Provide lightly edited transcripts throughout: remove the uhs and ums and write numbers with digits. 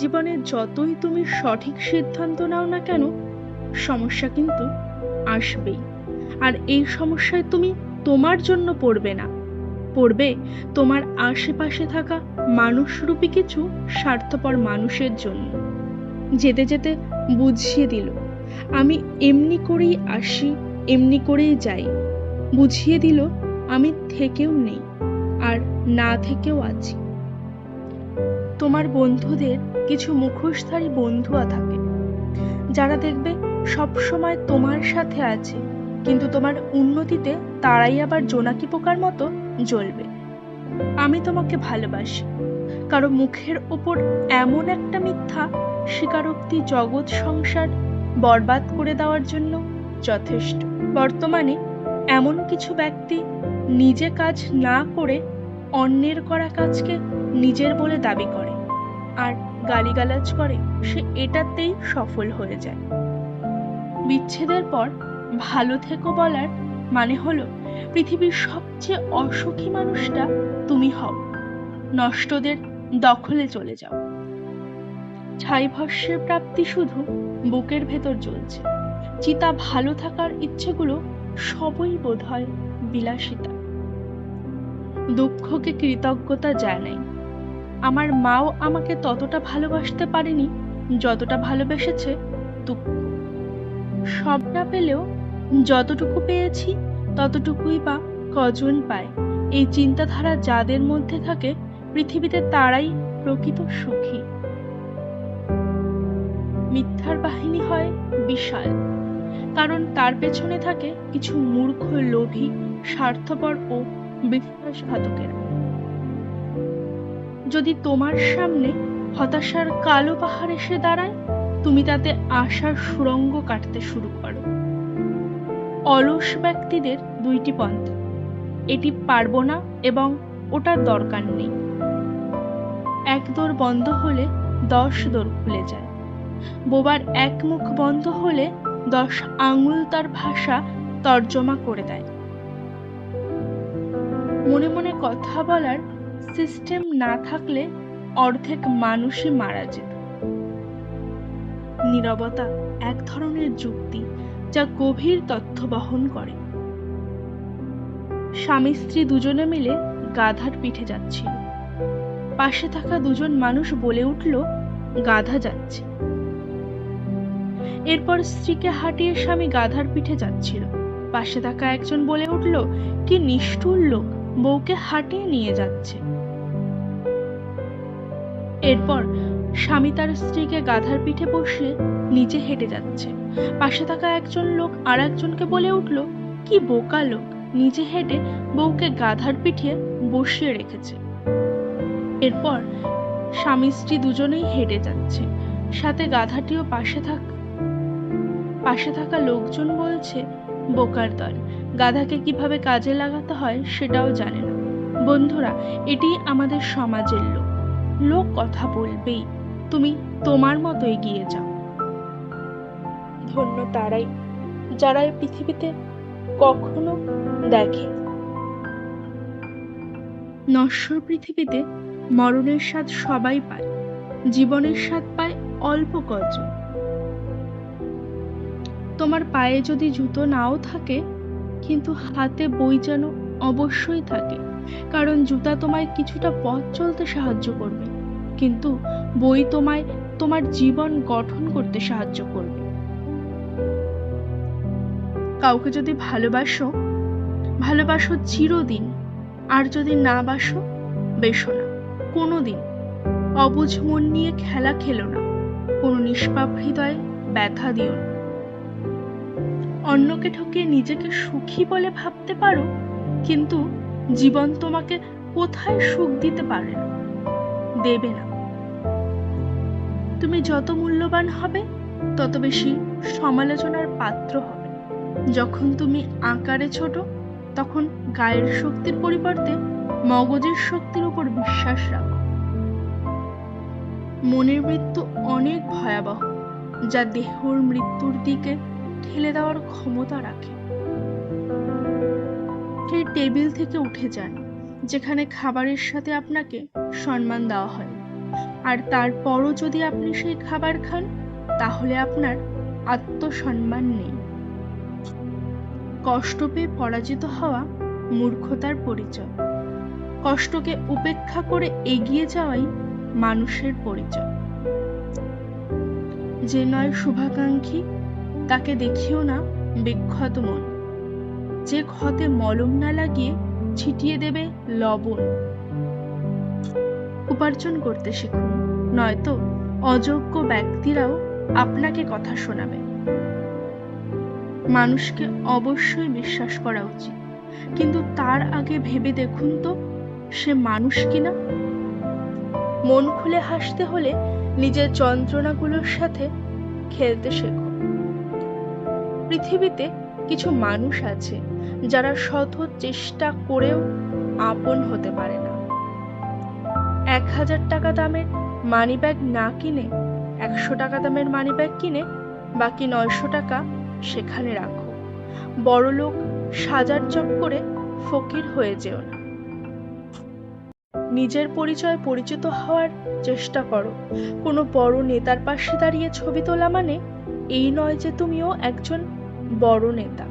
জীবনে যতই তুমি সঠিক সিদ্ধান্ত নাও না কেন, সমস্যা কিন্তু আসবেই। আর এই সমস্যায় তুমি তোমার জন্য পড়বে না, পড়বে তোমার আশেপাশে থাকা মানুষরূপী কিছু স্বার্থপর মানুষের জন্য। যেতে যেতে বুঝিয়ে দিল, আমি এমনি করেই আসি, এমনি করেই যাই। বুঝিয়ে দিল, আমি থেকেও নেই আর না থেকেও আছি। তোমার বন্ধুদের কিছু মুখোশধারী বন্ধুয়া থাকে, যারা দেখবে সব সময় তোমার সাথে আছে, কিন্তু তোমার উন্নতিতে তারাই আবার জোনাকি পোকার মতো জ্বলবে। আমি তোমাকে ভালোবাসি, কারো মুখের ওপর এমন একটা মিথ্যা স্বীকারোক্তি জগৎ সংসার বরবাদ করে দেওয়ার জন্য যথেষ্ট। বর্তমানে এমন কিছু ব্যক্তি নিজে কাজ না করে অন্যের করা কাজকে নিজের বলে দাবি করে আর গালিগালাজ করে সে এটাতেই সফল হয়ে যায়। বিচ্ছেদের পর ভালো থেকো বলার মানে হলো পৃথিবীর সবচেয়ে অসুখী মানুষটা তুমি হও, নষ্টদের দখলে চলে যাও। ছাই ভস্যের প্রাপ্তি শুধু বুকের ভেতর জ্বলছে, চিতা ভালো থাকার ইচ্ছেগুলো সবই বোধ হয় বিলাসিতা। দুঃখকে কৃতজ্ঞতা জানাই। আমার মাও আমাকে ততটা ভালোবাসতে পারেনি যতটা ভালোবেসেছে দুঃখ। সব না পেলেও যতটুকু পেয়েছি ততটুকুই বা কজন পায়। এই চিন্তাধারা যাদের মধ্যে থাকে পৃথিবীতে তারাই প্রকৃত সুখী। মিথ্যার বাহিনী হয় বিশাল, কারণ তার পেছনে থাকে কিছু মূর্খ, লোভী, স্বার্থপর ও বিশ্বাসঘাতকেরা। যদি তোমার সামনে হতাশার কালো পাহাড় এসে দাঁড়ায়, তুমি তাতে আশার সুড়ঙ্গ কাটতে শুরু করো। অলস ব্যক্তিদের দুইটি পন্থা, এটি পারবো না এবং ওটার দরকার নেই। এক দোর বন্ধ হলে 10 দোর খুলে যায়। বোবার এক মুখ বন্ধ হলে 10 আঙুল তার ভাষা তর্জমা করে দেয়। মনে মনে কথা বলার সিস্টেম না থাকলে অর্ধেক মানুষই মারা যেত। নীরবতা এক ধরনের যুক্তি যা গভীর তথ্য বহন করে। স্বামী স্ত্রী দুজনে মিলে গাধার পিঠে যাচ্ছিল। পাশে থাকা দুজন মানুষ বলে উঠল, গাধা যাচ্ছে। এরপর স্ত্রীকে হাঁটিয়ে স্বামী গাধার পিঠে যাচ্ছিল। পাশে থাকা একজন বলে উঠল, কি নিষ্ঠুর লোক, বউকে হাঁটিয়ে নিয়ে যাচ্ছে। এরপর স্বামী তার স্ত্রীকে গাধার পিঠে বসিয়ে নিচে হেঁটে যাচ্ছে। পাশে থাকা একজন লোক আর একজনকে বলে উঠল, কি বোকা লোক, নিচে হেঁটে বউকে গাধার পিঠে বসিয়ে রেখেছে। এরপর স্বামী স্ত্রী দুজনেই হেঁটে যাচ্ছে, সাথে গাধাটিও পাশে থাকা লোকজন বলছে, বোকার দল, গাধাকে কিভাবে কাজে লাগাতে হয় সেটাও জানে না। বন্ধুরা, এটি আমাদের সমাজের লোক। লোক কথা বলবেই, তুমি তোমার মতো এগিয়ে যাও। ধন্য তারাই যারা এই পৃথিবীতে কখনো দেখে। নশ্বর পৃথিবীতে মরণের স্বাদ সবাই পায়, জীবনের স্বাদ পায় অল্প কজন। তোমার পায়ে যদি জুতো নাও থাকে, কিন্তু হাতে বই যেন অবশ্যই থাকে, কারণ জুতা তোমায় কিছুটা পথ চলতে সাহায্য করবে, কিন্তু বই তোমায় তোমার জীবন গঠন করতে সাহায্য করবে। কাউকে যদি ভালোবাসো চিরদিন, আর যদি না বাসো, বেশো না কোনোদিন। অবুঝ মন নিয়ে খেলা খেলো না, কোনো নিষ্পাপ হৃদয়ে ব্যথা দিও না। অন্যকে ঠকিয়ে নিজেকে সুখী বলে ভাবতে পারো, কিন্তু জীবন তোমাকে কোথায় সুখ দিতে পারে না, দেবে না। তুমি যত মূল্যবান হবে তত বেশি সমালোচনার পাত্র হবে। যখন তুমি আকারে ছোট, তখন গায়ের শক্তির পরিবর্তে মগজের শক্তির উপর বিশ্বাস রাখো। মনের মৃত্যু অনেক ভয়াবহ, যা দেহর মৃত্যুর দিকে ঠেলে দেওয়ার ক্ষমতা রাখে। সেই টেবিল থেকে উঠে যান যেখানে খাবারের সাথে আপনাকে সম্মান দেওয়া হয়। আর তারপরও যদি আপনি সেই খাবার খান, তাহলে আপনার আত্মসম্মান নেই। কষ্ট পেয়ে পরাজিত হওয়া মূর্খতার পরিচয়। কষ্টকে উপেক্ষা করে এগিয়ে যাওয়াই মানুষের পরিচয়। যে নয় শুভাকাঙ্ক্ষী, তাকে দেখিও না বিক্ষত মন। যে ক্ষতে মলম না লাগিয়ে ছিটিয়ে দেবে লবণ। উপার্জন করতে শিখুন, নয়তো অযোগ্য ব্যক্তিরাও আপনাকে কথা শোনাবে। মানুষকে অবশ্যই বিশ্বাস করা উচিত, কিন্তু তার আগে ভেবে দেখুন তো সে মানুষ কিনা। মন খুলে হাসতে হলে নিজের যন্ত্রণাগুলোর সাথে খেলতে শেখো। পৃথিবীতে কিছু মানুষ আছে যারা শত চেষ্টা করেও আপন হতে পারে না। 1000 টাকা দামের মানিব্যাগ না কিনে 100 টাকা দামের মানিব্যাগ কিনে বাকি 900 টাকা সেখানে রাখো। বড়লোক সাজার চক্করে ফকির হয়ে যেও না। নিজের পরিচয় পরিচিত হওয়ার চেষ্টা করো। কোনো বড় নেতার পাশে দাঁড়িয়ে ছবি তোলা মানে এই নয় যে তুমিও একজন বড় নেতা।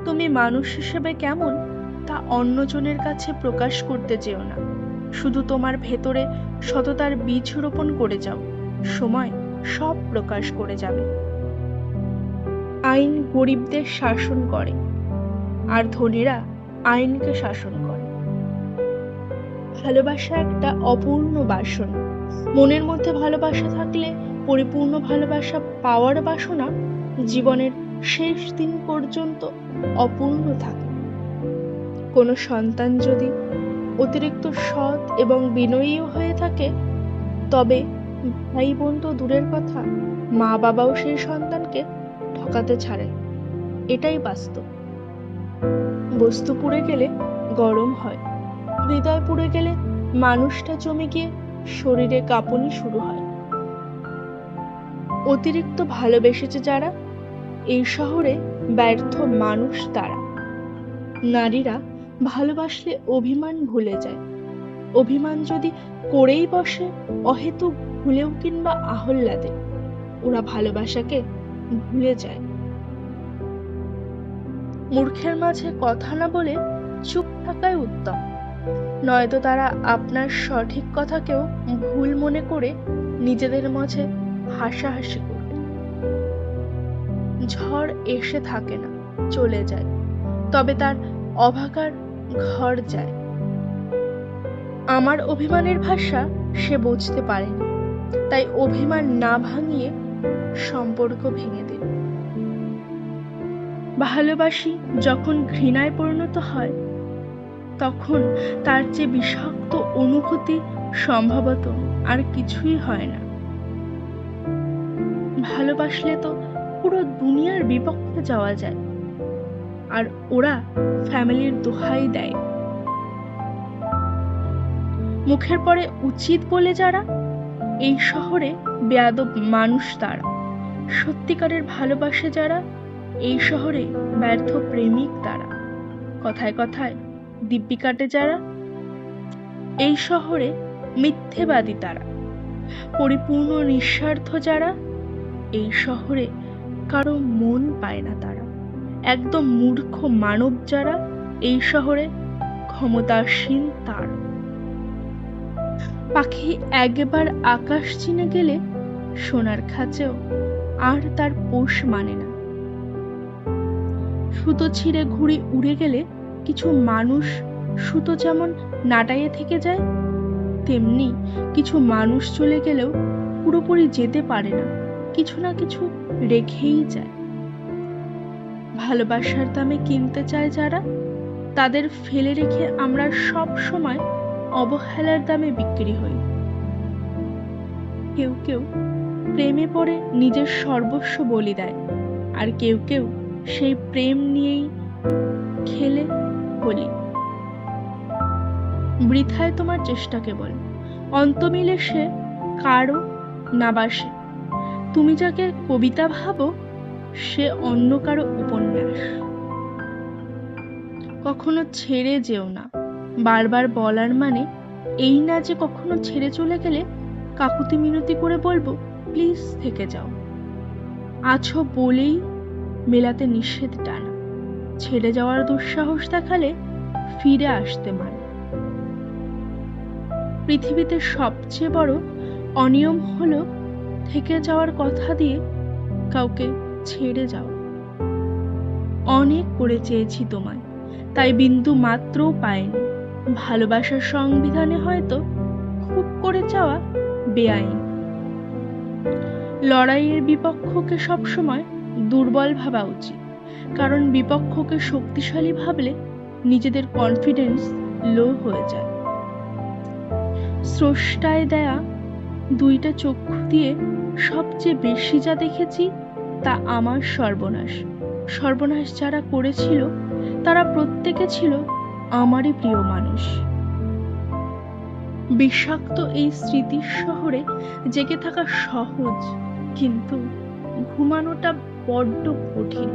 তুমি মানুষ হিসেবে কেমন তা অন্যজনের কাছে প্রকাশ করতে যেও না। শুধু তোমার ভেতরে সততার বীজ রোপণ করে যাও, সময় সব প্রকাশ করে যাবে। আইন গরিবদের শাসন করে, আর ধনীরা আইনকে শাসন করে। ভালোবাসা একটা অপূর্ণ বাসন। মনের মধ্যে ভালোবাসা থাকলে পরিপূর্ণ ভালোবাসা পাওয়ার বাসনা জীবনের শেষ দিন পর্যন্ত অপূর্ণ থাকে। কোনো সন্তান যদি অতিরিক্ত সৎ এবং বিনয়ীও হয়ে থাকে, তবে ভাই বোন তো দূরের কথা, মা বাবাও সেই সন্তানকে ঠকাতে ছাড়ে। এটাই বাস্তব। বস্তু পুড়ে গেলে গরম হয়, হৃদয় পুড়ে গেলে মানুষটা জমে গিয়ে শরীরে কাঁপুনি শুরু হয়। অতিরিক্ত ভালোবেসেছে যারা, এই শহরে ব্যর্থ মানুষ তারা। নারীরা ভালোবাসলে অভিমান ভুলে যায়। অভিমান যদি করেই বসে অহেতুক ভুলেও কিংবা আহ্লাদে, ওরা ভালোবাসাকে ভুলে যায়। মূর্খের মাঝে কথা না বলে চুপ থাকাই উত্তম, নয়তো তারা আপনার সঠিক কথাকেও ভুল মনে করে নিজেদের মাঝে হাসাহাসি করবে। ঝড় এসে থাকে না, চলে যায়, তবে তার অভাগার ঘর যায়। আমার অভিমানের ভাষা সে বুঝতে পারেনি, তাই অভিমান না ভাঙিয়ে সম্পর্ক ভেঙে দিল। ভালোবাসি যখন ঘৃণায় পরিণত হয়, তখন তার চেয়ে বিষাক্ত অনুভূতি সম্ভবত আর কিছুই হয় না। ভালোবাসলে তো পুরো দুনিয়ার বিপক্ষে যাওয়া যায়, আর ওরা ফ্যামিলির দোহাই দেয়। মুখের পরে উচিত বলে যারা, এই শহরে বেয়াদব মানুষ তারা। সত্যিকারের ভালোবাসে যারা, এই শহরে ব্যর্থ প্রেমিক তারা। কথায় কথায় দিব্যি কাটে যারা, এই শহরে মিথ্যেবাদী তারা। পরিপূর্ণ নিঃস্বার্থ যারা, এই শহরে কারো মন পায় না তারা। একদম মূর্খ মানব যারা, এই শহরে ক্ষমতাসীন তার। পাখি একবার আকাশ চিনে গেলে সোনার খাঁচেও আর তার পোষ মানে না। সুতো ছিঁড়ে ঘুড়ি উড়ে গেলে কিছু মানুষ সুতো যেমন নাটাইয়ে থেকে যায়, তেমনি কিছু মানুষ চলে গেলেও পুরোপুরি যেতে পারে না, কিছু না কিছু রেখেই যায়। ভালোবাসার দামে কিনতে চায় যারা, তাদের ফেলে রেখে আমরা সব সময় অবহেলার দামে বিক্রি হই। কেউ কেউ প্রেমে পড়ে নিজের সর্বস্ব বলি দেয়, আর কেউ কেউ সেই প্রেম নিয়েই খেলে বলি। বৃথায় তোমার চেষ্টা কেবল, অন্ত মিলে সে কারো না বাসে। তুমি যাকে কবিতা ভাবো, সে অন্য কারো উপন্যাস। কখনো ছেড়ে যেও না, বারবার বলার মানে এই না যে কখনো ছেড়ে চলে গেলে কাকুতি মিনতি করে বলবো প্লিজ থেকে যাও। আছো বলেই মেলাতে নিষেধ টানা, ছেড়ে যাওয়ার দুঃসাহস দেখালে ফিরে আসতে মানে। পৃথিবীতে সবচেয়ে বড় অনিয়ম হলো থেকে যাওয়ার কথা দিয়ে কাউকে ছেড়ে যাওয়া। অনেক করে চেয়েছি তোমায়, তাই বিন্দু মাত্রও পাইনি। ভালোবাসার সংবিধানে হয়তো খুব করে চাওয়া বেআইনি। লড়াইয়ের বিপক্ষকে সবসময় দুর্বল ভাবা উচিত, কারণ বিপক্ষকে শক্তিশালী ভাবলে নিজেদের কনফিডেন্স লো হয়ে যায়। স্রষ্টায় দেয়া দুইটা চক্ষু দিয়ে সবচেয়ে বেশি যা দেখেছি তা আমার সর্বনাশ। সর্বনাশ যারা করেছিল তারা প্রত্যেকে ছিল আমারই প্রিয় মানুষ। বিষাক্ত এই স্মৃতির শহরে জেগে থাকা সহজ, কিন্তু ঘুমানোটা বড্ড কঠিন।